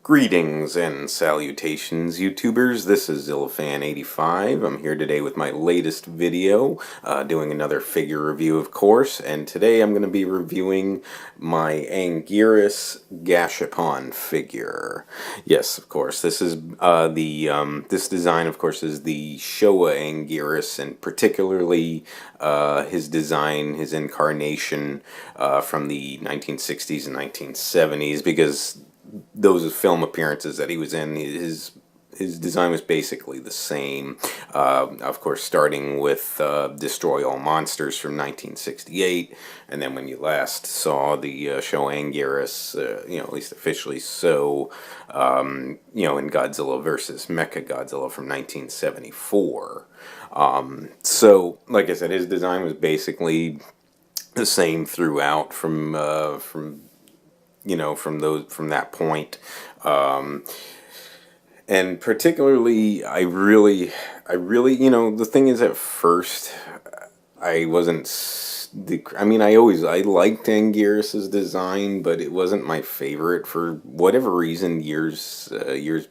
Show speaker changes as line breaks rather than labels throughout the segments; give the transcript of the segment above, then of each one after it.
Greetings and salutations, YouTubers. This is Zillafan85. I'm here today with my latest video, doing another figure review, of course, and today I'm going to be reviewing my Anguirus Gashapon figure. Yes, of course, this is this design, of course, is the Showa Anguirus, and particularly his design, his incarnation from the 1960s and 1970s, because those film appearances that he was in, his design was basically the same. Of course, starting with Destroy All Monsters from 1968, and then when you last saw the show Anguirus, at least officially so, in Godzilla versus Mechagodzilla from 1974. So, like I said, his design was basically the same throughout from that point, and particularly I really, the thing is, at first I wasn't. I mean, I liked Anguirus's design, but it wasn't my favorite for whatever reason. Years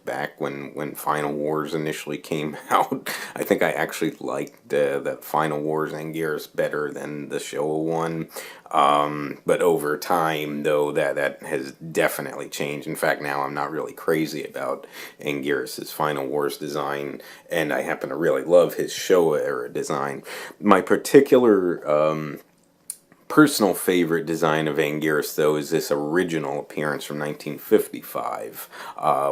back when Final Wars initially came out, I think I actually liked that Final Wars Anguirus better than the Showa one. But over time, though, that has definitely changed. In fact, now I'm not really crazy about Anguirus's Final Wars design, and I happen to really love his Showa era design. My particular personal favorite design of Anguirus, though, is this original appearance from 1955,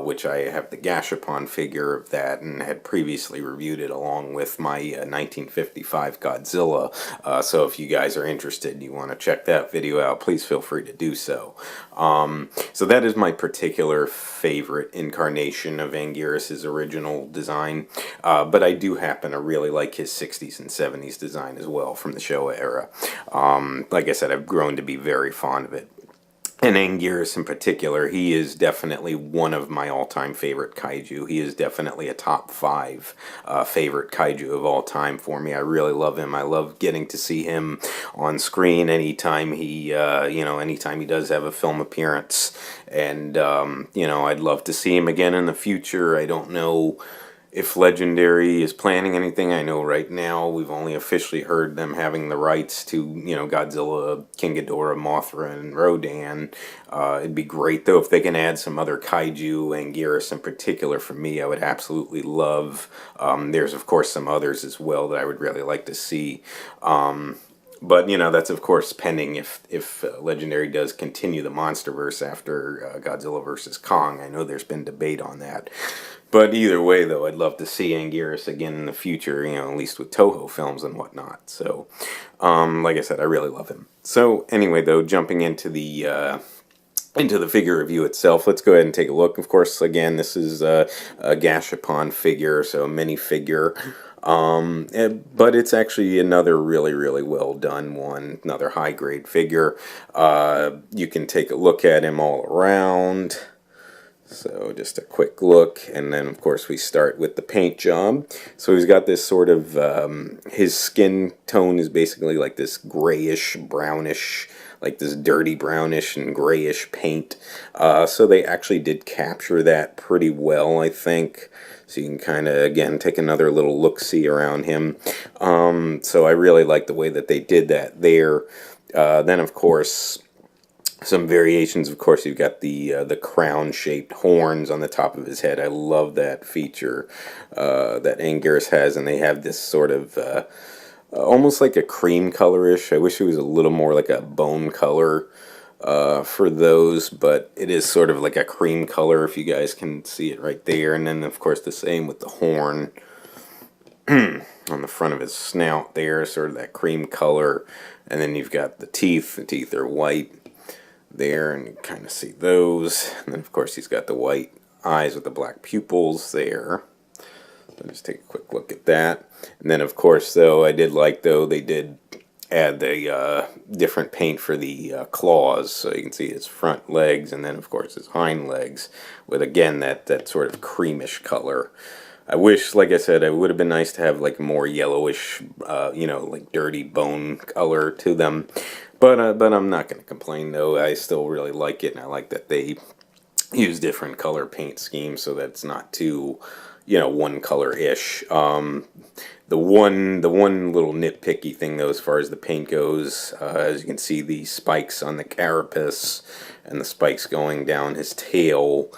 which I have the Gashapon figure of that, and had previously reviewed it along with my 1955 Godzilla. So if you guys are interested and you want to check that video out, please feel free to do so. So that is my particular favorite incarnation of Anguirus's original design, but I do happen to really like his 60s and 70s design as well from the Showa era. Like I said, I've grown to be very fond of it. And Anguirus in particular, he is definitely one of my all-time favorite kaiju. He is definitely a top 5 favorite kaiju of all time for me. I really love him. I love getting to see him on screen anytime he, anytime he does have a film appearance. And, I'd love to see him again in the future. I don't know if Legendary is planning anything. I know right now we've only officially heard them having the rights to, Godzilla, King Ghidorah, Mothra, and Rodan. It'd be great, though, if they can add some other kaiju, Anguirus in particular, for me, I would absolutely love. There's, of course, some others as well that I would really like to see. But, that's, of course, pending if Legendary does continue the MonsterVerse after Godzilla vs. Kong. I know there's been debate on that. But either way, though, I'd love to see Anguirus again in the future, at least with Toho films and whatnot. So, like I said, I really love him. So, anyway, though, jumping into the figure review itself, let's go ahead and take a look. Of course, again, this is a Gashapon figure, so a minifigure. But it's actually another really, really well done one, another high-grade figure. You can take a look at him all around. So just a quick look, and then of course we start with the paint job. So he's got this sort of, his skin tone is basically like this grayish, brownish, like this dirty brownish and grayish paint. So they actually did capture that pretty well, I think. So you can kind of, again, take another little look-see around him. So I really like the way that they did that there. Then of course, some variations, of course, you've got the crown-shaped horns on the top of his head. I love that feature that Anguirus has, and they have this sort of almost like a cream colorish. I wish it was a little more like a bone color for those, but it is sort of like a cream color, if you guys can see it right there. And then, of course, the same with the horn on the front of his snout there, sort of that cream color. And then you've got the teeth. The teeth are white there, and you kind of see those. And then, of course, he's got the white eyes with the black pupils there. So just take a quick look at that. And then, of course, though, I did like, though, they did add the different paint for the claws. So you can see his front legs, and then, of course, his hind legs with, again, that sort of creamish color. I wish, like I said, it would have been nice to have like more yellowish, like dirty bone color to them. But I'm not going to complain, though. I still really like it, and I like that they use different color paint schemes so that it's not too, one color ish. The one little nitpicky thing though, as far as the paint goes, as you can see, the spikes on the carapace and the spikes going down his tail,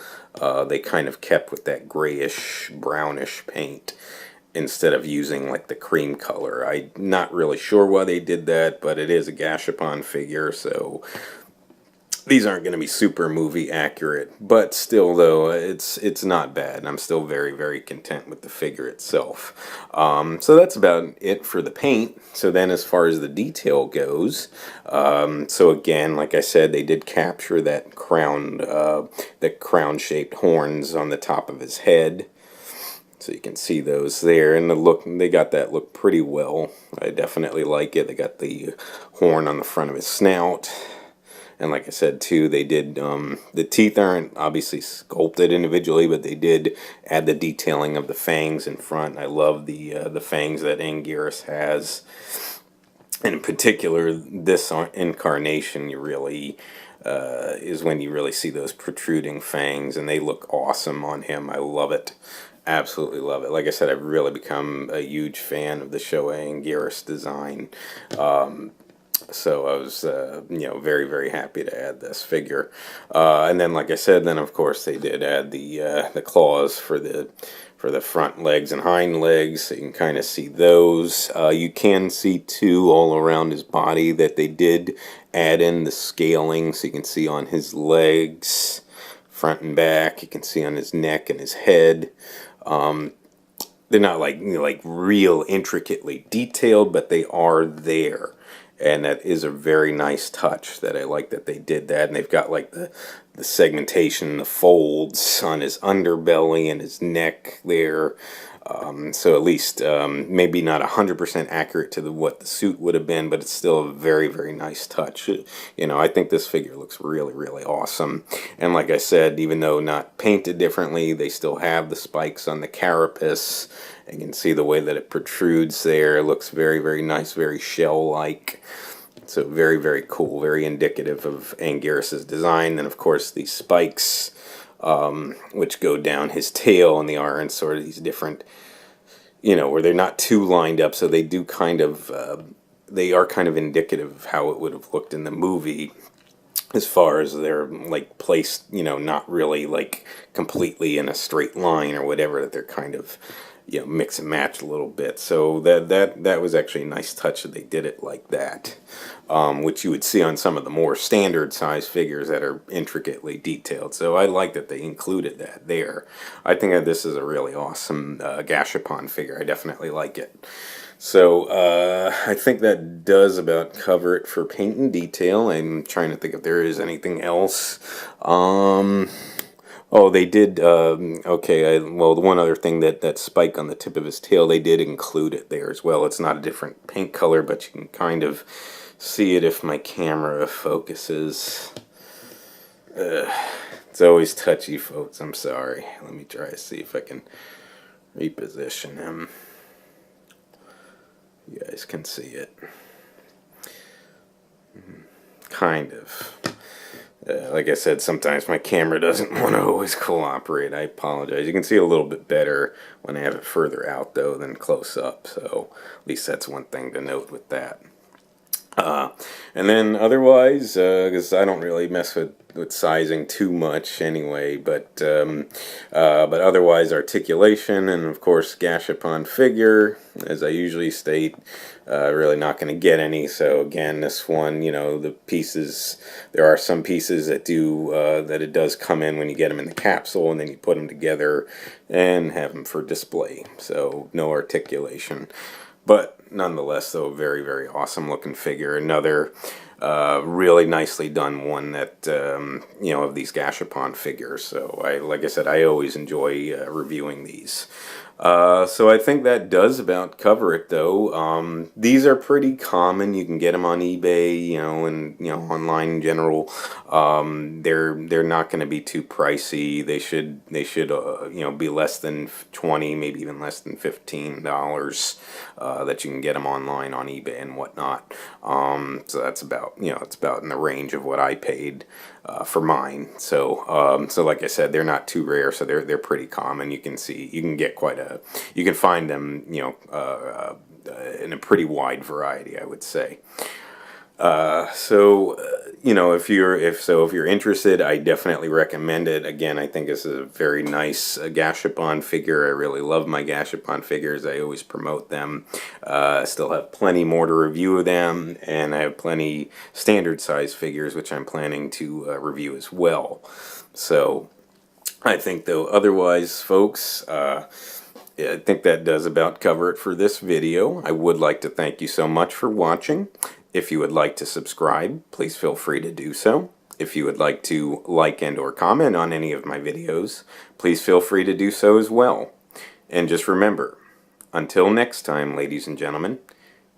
they kind of kept with that grayish, brownish paint instead of using like the cream color. I'm not really sure why they did that, but it is a Gashapon figure, so these aren't going to be super movie accurate, but still though, it's not bad. I'm still very, very content with the figure itself. So that's about it for the paint. So then as far as the detail goes, so again, like I said, they did capture that crown-shaped horns on the top of his head. So you can see those there, and the look, they got that look pretty well. I definitely like it. They got the horn on the front of his snout. And like I said too, they did, the teeth aren't obviously sculpted individually, but they did add the detailing of the fangs in front. I love the fangs that Anguirus has. And in particular, this incarnation, you really, is when you really see those protruding fangs, and they look awesome on him. I love it. Absolutely love it. Like I said, I've really become a huge fan of the Showa Anguirus design. So I was, very, very happy to add this figure. And then, like I said, then of course they did add the claws for the front legs and hind legs. So you can kind of see those. You can see too all around his body that they did add in the scaling. So you can see on his legs, front and back. You can see on his neck and his head. They're not like real intricately detailed, but they are there. And that is a very nice touch that I like that they did that. And they've got like the segmentation, the folds on his underbelly and his neck there. So at least maybe not 100% accurate to what the suit would have been, but it's still a very, very nice touch. I think this figure looks really, really awesome. And like I said, even though not painted differently, they still have the spikes on the carapace. You can see the way that it protrudes there. It looks very, very nice, very shell-like. So very, very cool, very indicative of Anguirus' design. And of course, these spikes, which go down his tail, and they are in sort of these different, where they're not too lined up. So they do kind of, they are kind of indicative of how it would have looked in the movie, as far as they're like placed, not really like completely in a straight line or whatever, that they're kind of, mix and match a little bit. So that was actually a nice touch that they did it like that, which you would see on some of the more standard size figures that are intricately detailed. So I like that they included that there. I think that this is a really awesome Gashapon figure. I definitely like it. So I think that does about cover it for paint and detail. I'm trying to think if there is anything else. Oh, they did, okay, well, the one other thing, that spike on the tip of his tail, they did include it there as well. It's not a different paint color, but you can kind of see it if my camera focuses. It's always touchy, folks, I'm sorry. Let me try to see if I can reposition him. You guys can see it. Kind of. Like I said, sometimes my camera doesn't want to always cooperate. I apologize. You can see a little bit better when I have it further out, though, than close up. So at least that's one thing to note with that. And then otherwise, because I don't really mess with sizing too much anyway, but otherwise articulation, and of course Gashapon figure, as I usually state, really not going to get any. So again, this one, the pieces, there are some pieces that that it does come in when you get them in the capsule, and then you put them together and have them for display. So no articulation. But nonetheless, though, very, very awesome looking figure. Another really nicely done one that, of these Gashapon figures. So, like I said, I always enjoy reviewing these. So I think that does about cover it, though. These are pretty common. You can get them on eBay, and online in general. They're not going to be too pricey. They should be less than 20, maybe even less than $15 that you can get them online on eBay and whatnot. So that's about it's about in the range of what I paid for mine. So like I said, they're not too rare, so they're pretty common. You can get you can find them in a pretty wide variety, I would say. If you're interested, I definitely recommend it. Again, I think this is a very nice Gashapon figure. I really love my Gashapon figures. I always promote them. I still have plenty more to review of them, and I have plenty standard size figures, which I'm planning to review as well. So I think, though, otherwise, folks, I think that does about cover it for this video. I would like to thank you so much for watching. If you would like to subscribe, please feel free to do so. If you would like to like and or comment on any of my videos, please feel free to do so as well. And just remember, until next time, ladies and gentlemen,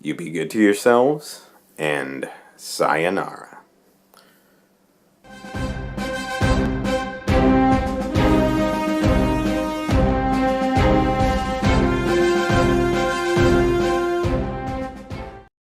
you be good to yourselves, and sayonara.